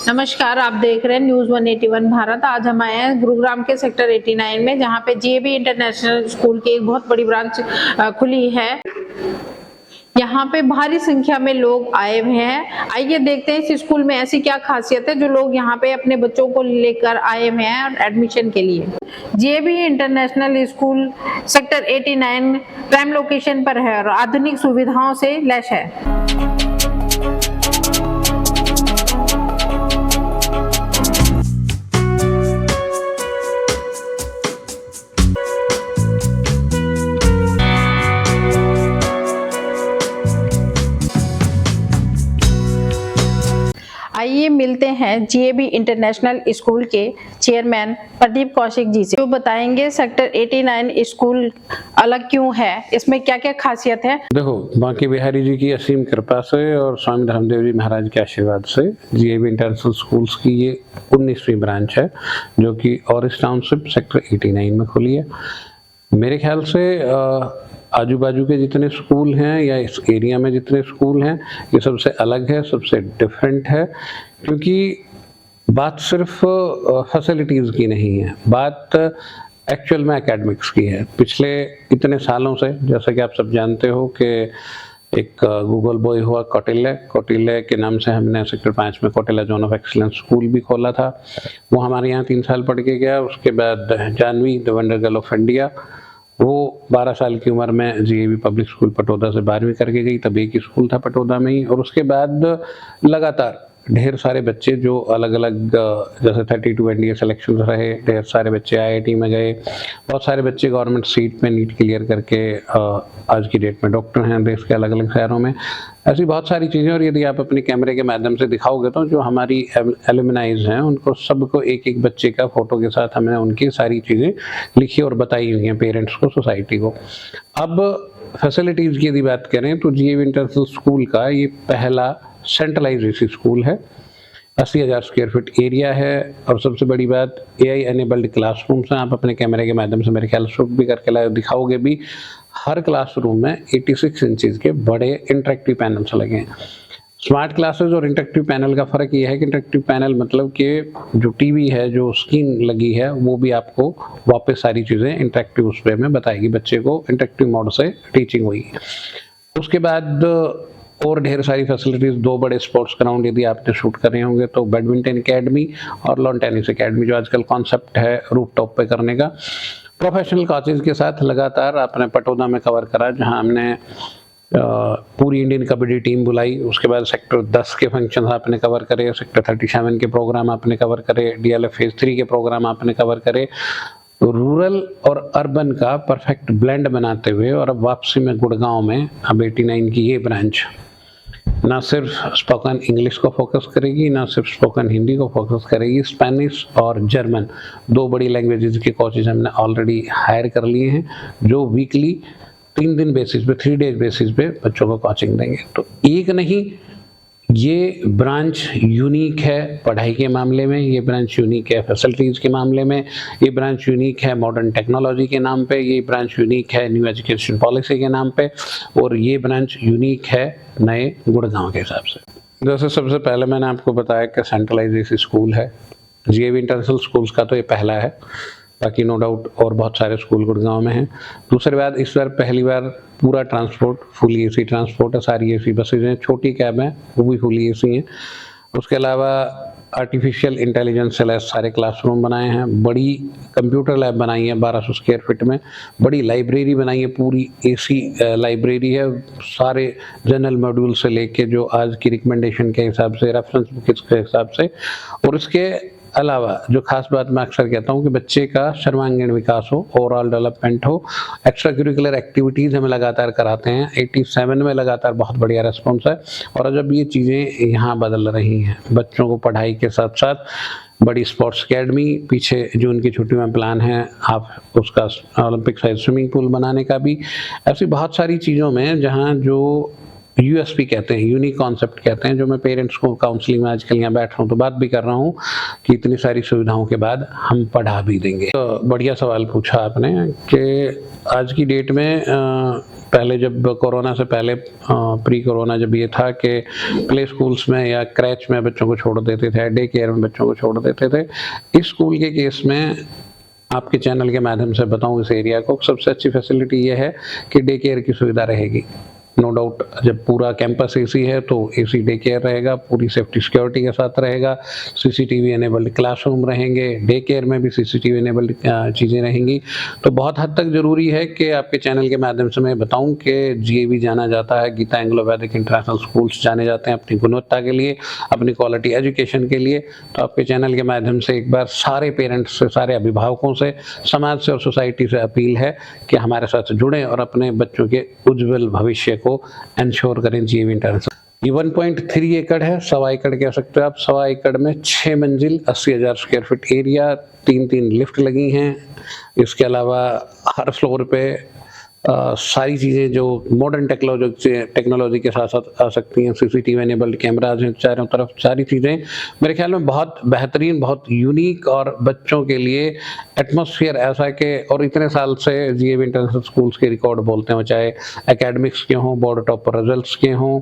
नमस्कार, आप देख रहे हैं न्यूज़ 181 भारत। आज हम आए हैं गुरुग्राम के सेक्टर 89 में, जहां पे जीएवी इंटरनेशनल स्कूल की एक बहुत बड़ी ब्रांच खुली है। यहाँ पे भारी संख्या में लोग आए हुए हैं। आइए देखते हैं इस स्कूल में ऐसी क्या खासियत है जो लोग यहाँ पे अपने बच्चों को लेकर आए हुए हैं एडमिशन के लिए। GAV International school sector 89 prime location पर है और आधुनिक सुविधाओं से लैस है। आइए मिलते हैं जीएवी इंटरनेशनल स्कूल के चेयरमैन प्रदीप कौशिक जी से, जो बताएंगे सेक्टर 89 स्कूल अलग क्यों है, इसमें क्या क्या खासियत है। देखो, बांके बिहारी जी की असीम कृपा से और स्वामी धर्मदेव जी महाराज के आशीर्वाद से जीएवी इंटरनेशनल स्कूल्स की ये 19वीं ब्रांच है, जो कि ऑरेंज टाउनशिप सेक्टर 89 में खुली है। मेरे ख्याल से आजू बाजू के जितने स्कूल हैं या इस एरिया में जितने स्कूल हैं, ये सबसे अलग है, सबसे डिफरेंट है, क्योंकि बात सिर्फ फैसिलिटीज़ की नहीं है, बात एक्चुअल में एकेडमिक्स की है। पिछले इतने सालों से, जैसा कि आप सब जानते हो कि एक गूगल बॉय हुआ कौटिल्य के नाम से हमने सेक्टर 5 में Kautilya zone of excellence school भी खोला था। वो हमारे यहाँ 3 साल पढ़ के गया। उसके बाद Janvi the wonder girl of India, वो 12 साल की उम्र में जीएवी पब्लिक स्कूल पटौदा से 12वीं करके गई, तब एक ही स्कूल था पटौदा में ही। और उसके बाद लगातार ढेर सारे बच्चे जो अलग अलग, जैसे 32 एनडीए सिलेक्शन रहे, ढेर सारे बच्चे आईआईटी में गए, बहुत सारे बच्चे गवर्नमेंट सीट में नीट क्लियर करके आज की डेट में डॉक्टर हैं देश के अलग अलग शहरों में। ऐसी बहुत सारी चीज़ें, और यदि आप अपने कैमरे के माध्यम से दिखाओगे तो जो हमारी एलुमनाइज हैं उनको सबको एक एक बच्चे का फोटो के साथ हमने उनकी सारी चीज़ें लिखी और बताई हुई हैं पेरेंट्स को, सोसाइटी को। अब फैसिलिटीज़ की यदि बात करें तो जीएवी इंटरनेशनल स्कूल का ये पहला सेंट्रलाइज एसी स्कूल है। 80,000 स्क्वायर फीट एरिया है, और सबसे बड़ी बात एआई एनेबल्ड क्लासरूम्स हैं। आप अपने कैमरे के माध्यम से मेरे ख्याल शूट भी करके लाइव दिखाओगे भी। हर क्लासरूम में 86 इंचज़ के बड़े इंटरेक्टिव पैनल्स लगे हैं। स्मार्ट क्लासेस और इंटरेक्टिव पैनल का फ़र्क ये है कि इंटरेक्टिव पैनल मतलब कि जो टीवी है, जो स्क्रीन लगी है, वो भी आपको वापस सारी चीज़ें इंटरेक्टिव उस वे में बताएगी। बच्चे को इंटरेक्टिव मोड से टीचिंग हुई। उसके बाद और ढेर सारी फैसिलिटीज़, 2 बड़े स्पोर्ट्स ग्राउंड यदि आपने शूट कर रहे होंगे तो बैडमिंटन एकेडमी और लॉन टेनिस एकेडमी, जो आजकल कॉन्सेप्ट है रूफ टॉप पे करने का। प्रोफेशनल कोचेज के साथ लगातार आपने पटौदा में कवर करा, जहां हमने पूरी इंडियन कबड्डी टीम बुलाई। उसके बाद सेक्टर 10 के फंक्शन आपने कवर करे, सेक्टर 37 के प्रोग्राम आपने कवर करे, डीएलएफ फेज 3 के प्रोग्राम आपने कवर करे। रूरल और अर्बन का परफेक्ट ब्लेंड बनाते हुए, और अब वापसी में गुड़गांव में अब 89 की ये ब्रांच ना सिर्फ स्पोकन इंग्लिश को फोकस करेगी, ना सिर्फ स्पोकन हिंदी को फोकस करेगी, स्पेनिश और जर्मन 2 बड़ी लैंग्वेजेस के कोचेज हमने ऑलरेडी हायर कर लिए हैं, जो वीकली 3 दिन बेसिस पे, 3 डेज बेसिस पे बच्चों को कोचिंग देंगे। तो एक नहीं, ये ब्रांच यूनिक है पढ़ाई के मामले में, ये ब्रांच यूनिक है फैसिलिटीज़ के मामले में, ये ब्रांच यूनिक है मॉडर्न टेक्नोलॉजी के नाम पे, ये ब्रांच यूनिक है न्यू एजुकेशन पॉलिसी के नाम पे, और ये ब्रांच यूनिक है नए गुड़गांव के हिसाब से। जैसे सबसे पहले मैंने आपको बताया कि सेंट्रलाइज एसी स्कूल है। जीएवी इंटरनेशनल स्कूल्स का तो ये पहला है, बाकी नो डाउट और बहुत सारे स्कूल गुड़गांव में हैं। दूसरी बात, इस बार पहली बार पूरा ट्रांसपोर्ट फुली एसी ट्रांसपोर्ट है, सारी एसी बसेज हैं, छोटी कैब हैं वो भी फुली एसी हैं। उसके अलावा आर्टिफिशियल इंटेलिजेंस से लैस सारे क्लासरूम बनाए हैं, बड़ी कंप्यूटर लैब बनाई है 1200 स्क्वायर फीट में, बड़ी लाइब्रेरी बनाई है, पूरी एसी लाइब्रेरी है, सारे जनरल मॉड्यूल से लेके जो आज की रिकमेंडेशन के हिसाब से, रेफरेंस बुक्स के हिसाब से। और इसके अलावा जो खास बात मैं अक्सर कहता हूँ कि बच्चे का सर्वांगीण विकास हो, ओवरऑल डेवलपमेंट हो, एक्स्ट्रा करिकुलर एक्टिविटीज़ हमें लगातार कराते हैं। 87 में लगातार बहुत बढ़िया रेस्पॉन्स है, और जब ये चीज़ें यहाँ बदल रही हैं, बच्चों को पढ़ाई के साथ साथ बड़ी स्पोर्ट्स एकेडमी, पीछे जून की छुट्टी में प्लान है आप उसका ओलंपिक साइज स्विमिंग पूल बनाने का भी, ऐसी बहुत सारी चीज़ों में जहाँ जो यूएसपी कहते हैं, यूनिक कॉन्सेप्ट कहते हैं, जो मैं पेरेंट्स को काउंसलिंग में आजकल यहाँ बैठ रहा हूँ तो बात भी कर रहा हूँ कि इतनी सारी सुविधाओं के बाद हम पढ़ा भी देंगे। तो बढ़िया सवाल पूछा आपने कि आज की डेट में पहले जब कोरोना से पहले प्री कोरोना जब ये था कि प्ले स्कूल्स में या क्रैच में बच्चों को छोड़ देते थे, डे केयर में बच्चों को छोड़ देते थे, इस स्कूल के केस में आपके चैनल के माध्यम से बताऊं इस एरिया को, सबसे अच्छी फैसिलिटी ये है कि डे केयर की सुविधा रहेगी। नो डाउट जब पूरा कैंपस एसी है तो एसी डे केयर रहेगा, पूरी सेफ्टी सिक्योरिटी के साथ रहेगा, सीसीटीवी एनेबल्ड क्लासरूम रहेंगे, डे केयर में भी सीसीटीवी एनेबल्ड चीज़ें रहेंगी। तो बहुत हद तक ज़रूरी है कि आपके चैनल के माध्यम से मैं बताऊं कि जीएवी जाना जाता है, गीता एंग्लो वैदिक इंटरनेशनल स्कूल्स जाने जाते हैं अपनी गुणवत्ता के लिए, अपनी क्वालिटी एजुकेशन के लिए। तो आपके चैनल के माध्यम से एक बार सारे पेरेंट्स से, सारे अभिभावकों से, समाज से और सोसाइटी से अपील है कि हमारे साथ जुड़ें और अपने बच्चों के उज्जवल भविष्य को इंश्योर करें जीएवी इंटरनेशनल। ये 1.3 एकड़ है, 1.25 एकड़ कह सकते हो आप। 1.25 एकड़ में 6 मंजिल 80,000 स्क्वायर फीट एरिया, 3 लिफ्ट लगी हैं। इसके अलावा हर फ्लोर पे सारी चीज़ें जो मॉडर्न टेक्नोलॉजी के साथ साथ आ सकती हैं, सीसीटीवी एनेबल्ड कैमराज हैं चारों तरफ, सारी चीज़ें मेरे ख्याल में बहुत बेहतरीन, बहुत यूनिक और बच्चों के लिए एटमॉस्फेयर ऐसा कि, और इतने साल से जीएवी इंटरनेशनल स्कूल्स के रिकॉर्ड बोलते हैं, चाहे एकेडमिक्स के हों, बोर्ड टॉपर रिजल्ट्स के हों,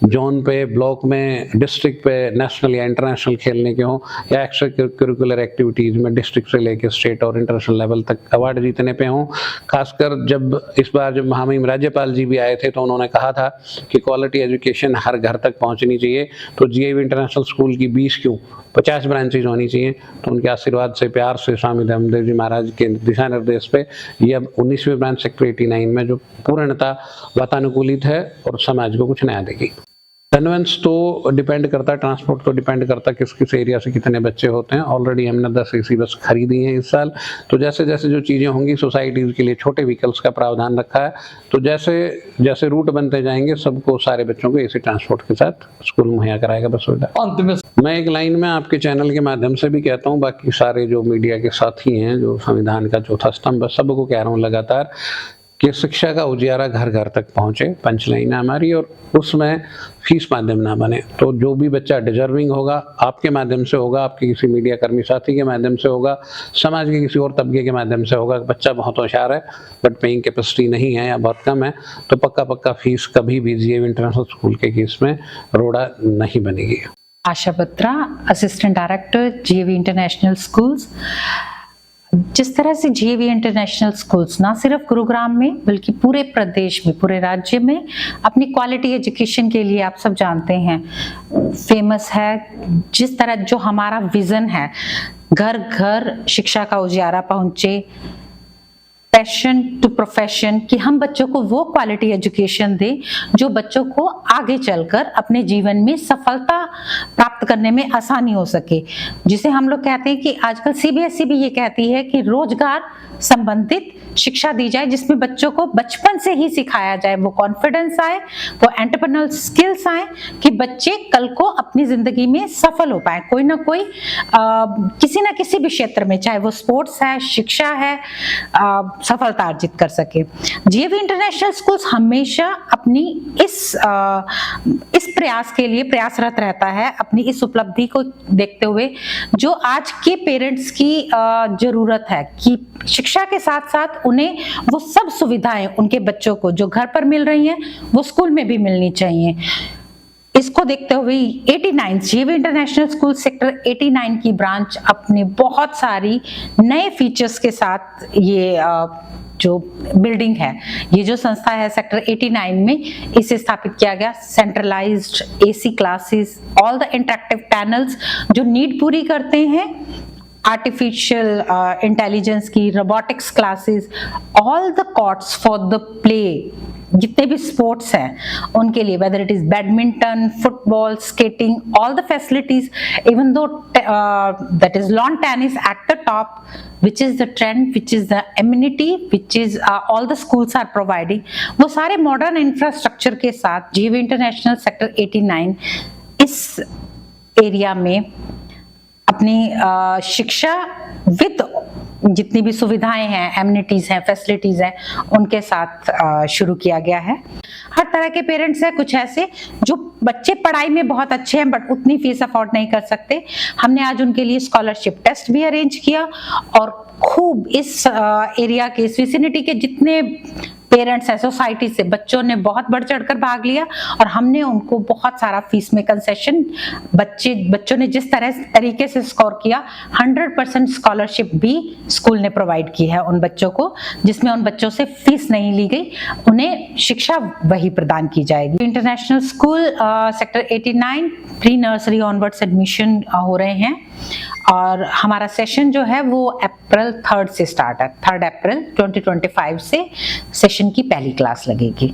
जोन पे, ब्लॉक में, डिस्ट्रिक्ट पे, नेशनल या इंटरनेशनल खेलने के हों, या एक्स्ट्रा करिकुलर एक्टिविटीज़ में डिस्ट्रिक्ट से लेकर स्टेट और इंटरनेशनल लेवल तक अवार्ड जीतने पे हों। खासकर जब इस बार जब महामहिम राज्यपाल जी भी आए थे तो उन्होंने कहा था कि क्वालिटी एजुकेशन हर घर तक पहुंचनी चाहिए, तो जीएवी इंटरनेशनल स्कूल की 20 क्यों 50 ब्रांचेज होनी चाहिए। तो उनके आशीर्वाद से, प्यार से, स्वामी धर्मदेव जी महाराज के दिशा निर्देश पे ये अब 19वीं ब्रांच सेक्टर 89 में जो पूर्णतः वातानुकूलित है और समाज को कुछ नया देगी। कन्वेंस तो डिपेंड करता है, ट्रांसपोर्ट तो डिपेंड करता है किस किस एरिया से कितने बच्चे होते हैं। ऑलरेडी हमने 10 एसी बस खरीदी हैं इस साल। तो जैसे जैसे जो चीज़ें होंगी, सोसाइटीज़ के लिए छोटे व्हीकल्स का प्रावधान रखा है, तो जैसे जैसे रूट बनते जाएंगे सबको, सारे बच्चों को एसी ट्रांसपोर्ट के साथ स्कूल मुहैया कराएगा बस सुविधा। अंत में मैं एक लाइन में आपके चैनल के माध्यम से भी कहता हूँ, बाकी सारे जो मीडिया के साथी हैं, जो संविधान का चौथा स्तंभ, सबको कह रहा हूँ लगातार कि शिक्षा का उजियारा घर घर तक पहुँचे, पंचलाइन है हमारी, और उसमें फीस माध्यम ना बने। तो जो भी बच्चा डिजर्विंग होगा, आपके माध्यम से होगा, आपके किसी मीडिया कर्मी साथी के माध्यम से होगा, समाज के किसी और तबके के माध्यम से होगा, बच्चा बहुत होशियार है बट पेइंग कैपेसिटी नहीं है या बहुत कम है, तो पक्का फीस कभी भी जीएवी इंटरनेशनल स्कूल के केस में रोड़ा नहीं बनेगी। Asha Batra, assistant director GAV International Schools. जिस तरह से जीएवी इंटरनेशनल स्कूल्स ना सिर्फ गुरुग्राम में बल्कि पूरे प्रदेश में, पूरे राज्य में अपनी क्वालिटी एजुकेशन के लिए आप सब जानते हैं फेमस है। जिस तरह जो हमारा विजन है, घर घर शिक्षा का उजियारा पहुंचे, पैशन टू प्रोफेशन, कि हम बच्चों को वो क्वालिटी एजुकेशन दें जो बच्चों को आगे चलकर अपने जीवन में सफलता प्राप्त करने में आसानी हो सके। जिसे हम लोग कहते हैं कि आजकल सीबीएसई भी ये कहती है कि रोजगार संबंधित शिक्षा दी जाए, जिसमें बच्चों को बचपन से ही सिखाया जाए, वो कॉन्फिडेंस आए, वो एंटरप्रेन्योरल स्किल्स आए, कि बच्चे कल को अपनी जिंदगी में सफल हो पाए, कोई ना कोई किसी ना किसी भी क्षेत्र में, चाहे वो स्पोर्ट्स है, शिक्षा है, सफलता अर्जित कर सके। जीएवी इंटरनेशनल स्कूल्स हमेशा अपनी इस प्रयास के लिए प्रयासरत रहता है, अपनी इस उपलब्धि को देखते हुए, जो आज के पेरेंट्स की जरूरत है कि शिक्षा के साथ साथ उन्हें वो सब सुविधाएं उनके बच्चों को जो घर पर मिल रही हैं वो स्कूल में भी मिलनी चाहिए। इसको देखते हुए 89 जीएवी इंटरनेशनल स्कूल सेक्टर 89 की ब्रांच अपने बहुत सारी नए फीचर्स के साथ ये जो बिल्डिंग है, ये जो संस्था है सेक्टर 89 में, इसे स्थापित किया गया। Centralised AC classes, all the interactive panels जो नीड पूरी करते हैं, आर्टिफिशियल इंटेलिजेंस की, robotics classes, all the courts for the play, जितने भी स्पोर्ट्स हैं उनके लिए, whether it is badminton, football, skating, all the facilities, even though that is lawn tennis at the top, which is the trend, which is the amenity, which is all the schools are providing, वो सारे modern infrastructure के साथ GAV international sector 89 इस area में अपनी शिक्षा with जितनी भी सुविधाएं हैं, एमिनिटीज हैं, फैसिलिटीज हैं, उनके साथ शुरू किया गया है। हर तरह के पेरेंट्स हैं, कुछ ऐसे जो बच्चे पढ़ाई में बहुत अच्छे हैं बट उतनी फीस अफोर्ड नहीं कर सकते, हमने आज उनके लिए स्कॉलरशिप टेस्ट भी अरेंज किया और खूब इस एरिया के, इस विसिनिटी के जितने पेरेंट्स हैं सोसाइटी से, बच्चों ने बहुत बढ़ चढ़कर भाग लिया और हमने उनको बहुत सारा फीस में कंसेशन, बच्चों ने जिस तरीके से स्कोर किया 100% स्कॉलरशिप भी स्कूल ने प्रोवाइड की है उन बच्चों को, जिसमें उन बच्चों से फीस नहीं ली गई, उन्हें शिक्षा वही प्रदान की जाएगी। International school sector 89 pre nursery onwards admission हो रहे हैं और हमारा सेशन जो है वो अप्रैल 3 से स्टार्ट है, 3 अप्रैल 2025 से सेशन की पहली क्लास लगेगी।